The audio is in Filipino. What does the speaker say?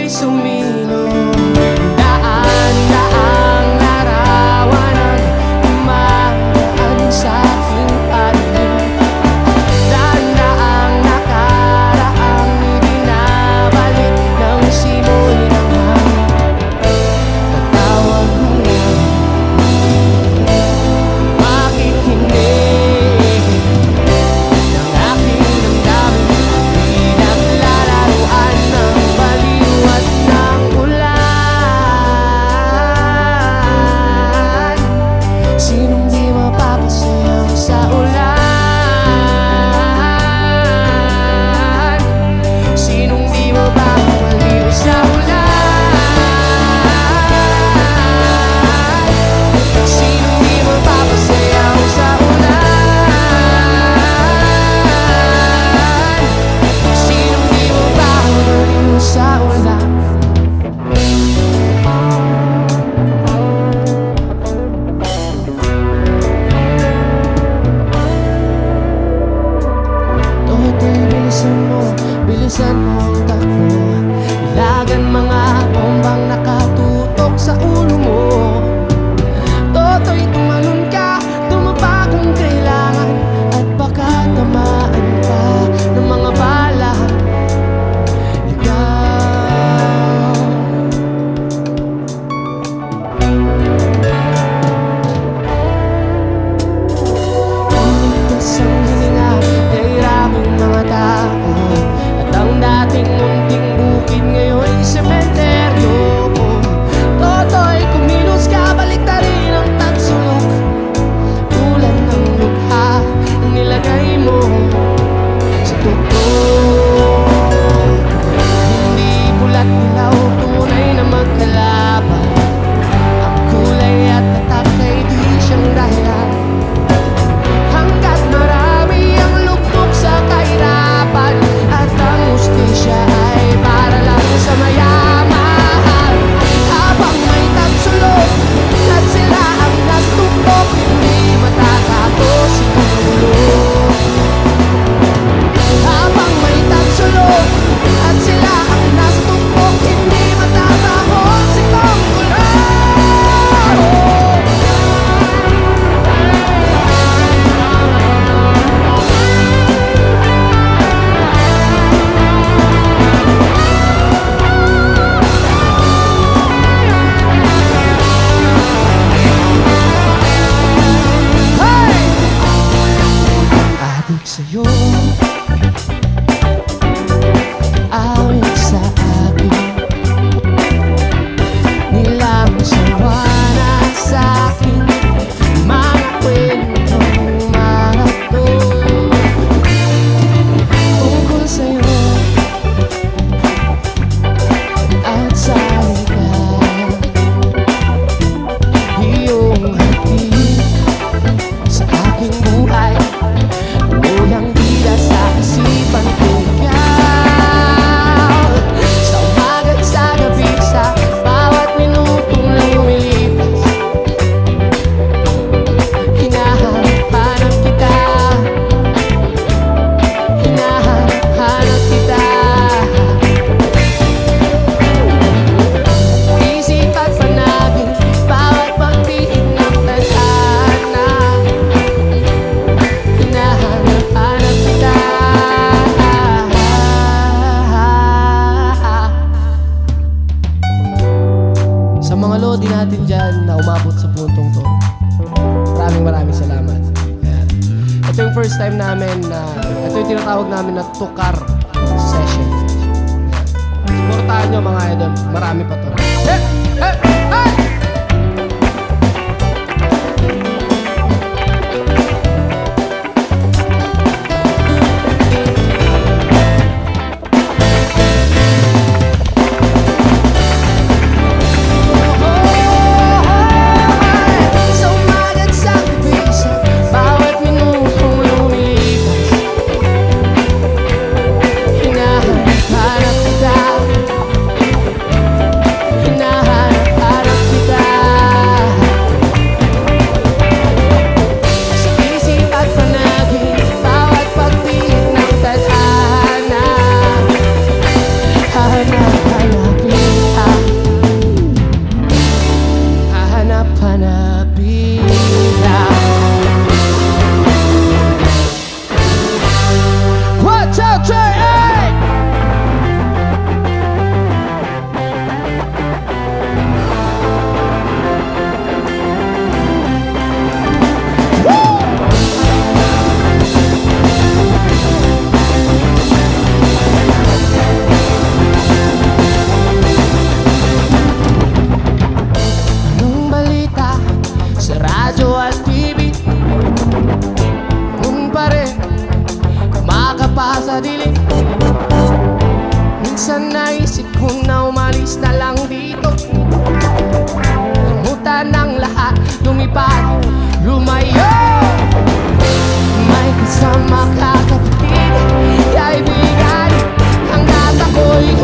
mo'y sumino. Daan-daang larawan ang dumadaan sa aking paligid. Daan-daang nakaraang ibinabalik ng simoy ng hangin. Tatawag na lang, bakit hindi? Ng aking damdamin pinaglalaruan ng baliw at ng ulan. Sinong di mapapasayaw sa ulan? Sinong di mapapabaliw sa ulan? Sinong di mapapasayaw sa ulan? Sinong di mapapabaliw sa ulan? Toto'y bilisan mo ang takbo. Ilagan mga bombang nakatutok sa ulo mo. Toto'y tumalon ka, tumaba kung kailangan, at baka tamaan pa ng mga bala. Ligaw. Umigas ang hininga kay raming mga tao, at ang dating munting bukid ngayon'y sementeryo. Toto'y kumilos ka, baliktarin ang tatsulok. Tulad ng lukha nilagay mo sa tuktok. Hindi pula't dilaw, tunay na magkalaban. Ang kulay at tatak ay di siyang dahilan. Hanggat marami ang lugmok sa kahirapan, at ang hustisya ay para lang sa mayaman. Habang may tagsulok at sila ang nastumpok, hindi matatapos itong gulo. Habang may tagsulok at sila ang nastumpok, hindi matatapos itong gulo. Hey! Adik sa'yo, awit sa akin, nilang sawa na sa'kin, mga kwentong marato tungkol sa'yo at sa ligaw. Iyong hatid sa aking buhay, walang tila sa isipan ko ikaw. Sa umaga't sa gabi, sa bawat minutong lumilipas, hinahanap-hanap kita, hinahanap-hanap kita. Isip at panagin, bawat pagtiig ng tadhana, hinahanap-hanap kita. Sa mga lodi natin dyan na umabot sa puntong to, maraming salamat. Ayan. Ito yung first time namin na, ito yung tinatawag namin na tukar session. Supportahan nyo mga idol, marami pa to. Hey! Hey! Hey! Sa umaga't sa gabi, sa bawat minutong lumilipas, hinahanap-hanap kita, hinahanap isip ko na umalis na lang dito. Limutan ng lahat, lumipad, lumayo. May kasama ka kapatid, kaibigan, hanggat ako'y